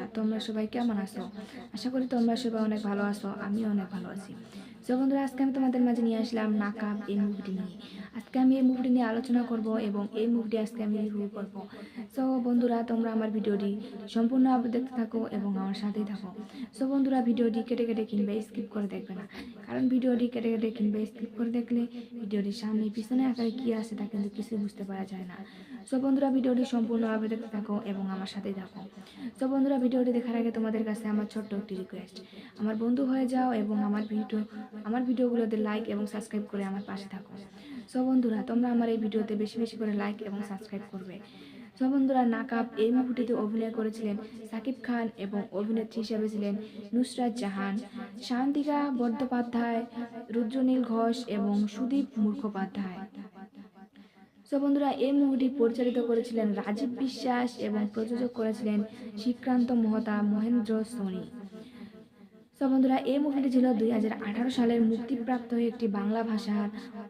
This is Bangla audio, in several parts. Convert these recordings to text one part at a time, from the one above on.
বন্ধুরা, তোমরা সবাই কেমন আছো? আশা করি তোমরা সবাই অনেক ভালো আছো, আমিও অনেক ভালো আছি। তো বন্ধুরা, আজকে আমি তোমাদের মাঝে নিয়ে আসলাম নাকাব এই মুভিটি নিয়ে। আজকে আমি এই মুভিটি নিয়ে আলোচনা করব এবং এই মুভিটি আজকে আমি রিভিউ করব। সো বন্ধুরা, তোমরা আমার ভিডিওটি সম্পূর্ণ দেখতে থাকো এবং আমার সাথেই থাকো। সো বন্ধুরা, ভিডিওটি কেটে কেটে কিংবা স্কিপ করে দেখবে না, কারণ ভিডিওটি কেটে কেটে কিংবা স্কিপ করে দেখলে ভিডিওটির সামনে পিছনে আকারে কি আছে তা কিন্তু কিছু বুঝতে পারা যায় না। সো বন্ধুরা, ভিডিওটি সম্পূর্ণভাবে দেখতে থাকো এবং আমার সাথেই থাকো। সো বন্ধুরা, ভিডিওটি দেখার আগে তোমাদের কাছে আমার ছোট্ট একটি রিকোয়েস্ট, আমার বন্ধু হয়ে যাও এবং আমার ভিডিওগুলোতে লাইক এবং সাবস্ক্রাইব করে আমার পাশে থাকো। সো বন্ধুরা, তোমরা আমার এই ভিডিওতে বেশি বেশি করে লাইক এবং সাবস্ক্রাইব করবে। সো বন্ধুরা, নাকাব এই মুভিটিতে অভিনয় করেছিলেন সাকিব খান এবং অভিনেত্রী হিসেবে ছিলেন নুসরাত জাহান, শান্তিকা বন্দ্যোপাধ্যায়, রুদ্রনীল ঘোষ এবং সুদীপ মুখোপাধ্যায়। সো বন্ধুরা, এই মুভিটি পরিচালিত করেছিলেন রাজীব বিশ্বাস এবং প্রযোজক করেছিলেন শ্রীকান্ত মহতা মহেন্দ্র সোনি। সো বন্ধুরা, এই মুভিটি ছিল 2018 সালের মুক্তিপ্রাপ্ত একটি বাংলা ভাষার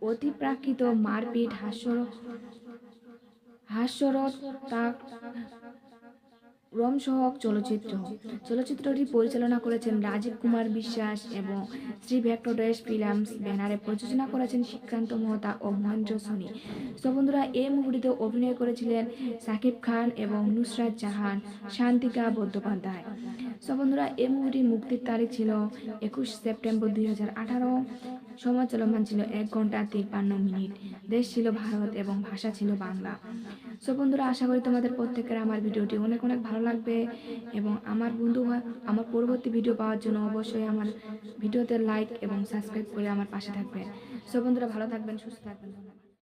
অতিপ্রাকৃত মারপিট হাস্যরসাত্মক রোমহর্ষক চলচ্চিত্রটি পরিচালনা করেছেন রাজীব কুমার বিশ্বাস এবং শ্রী ভেঙ্কটেশ ফিল্মস ব্যানারে প্রযোজনা করেছেন শ্রীকান্ত মহতা ও মহেন্দ্র সোনি। সো বন্ধুরা, এই মুভিটিতে অভিনয় করেছিলেন সাকিব খান এবং নুসরাত জাহান, শান্তিকা বন্দ্যোপাধ্যায়। সো বন্ধুরা, এই মুভিটির মুক্তির তারিখ ছিল 21 সেপ্টেম্বর 2018। সময় চলমান ছিল 1 ঘন্টা 53 মিনিট। দেশ ছিল ভারত এবং ভাষা ছিল বাংলা। সো বন্ধুরা, আশা করি তোমাদের প্রত্যেকের আমার ভিডিওটি অনেক অনেক ভালো লাগবে এবং আমার পরবর্তী ভিডিও পাওয়ার জন্য অবশ্যই আমার ভিডিওতে লাইক এবং সাবস্ক্রাইব করে আমার পাশে থাকবেন। সো বন্ধুরা, ভালো থাকবেন, সুস্থ থাকবেন।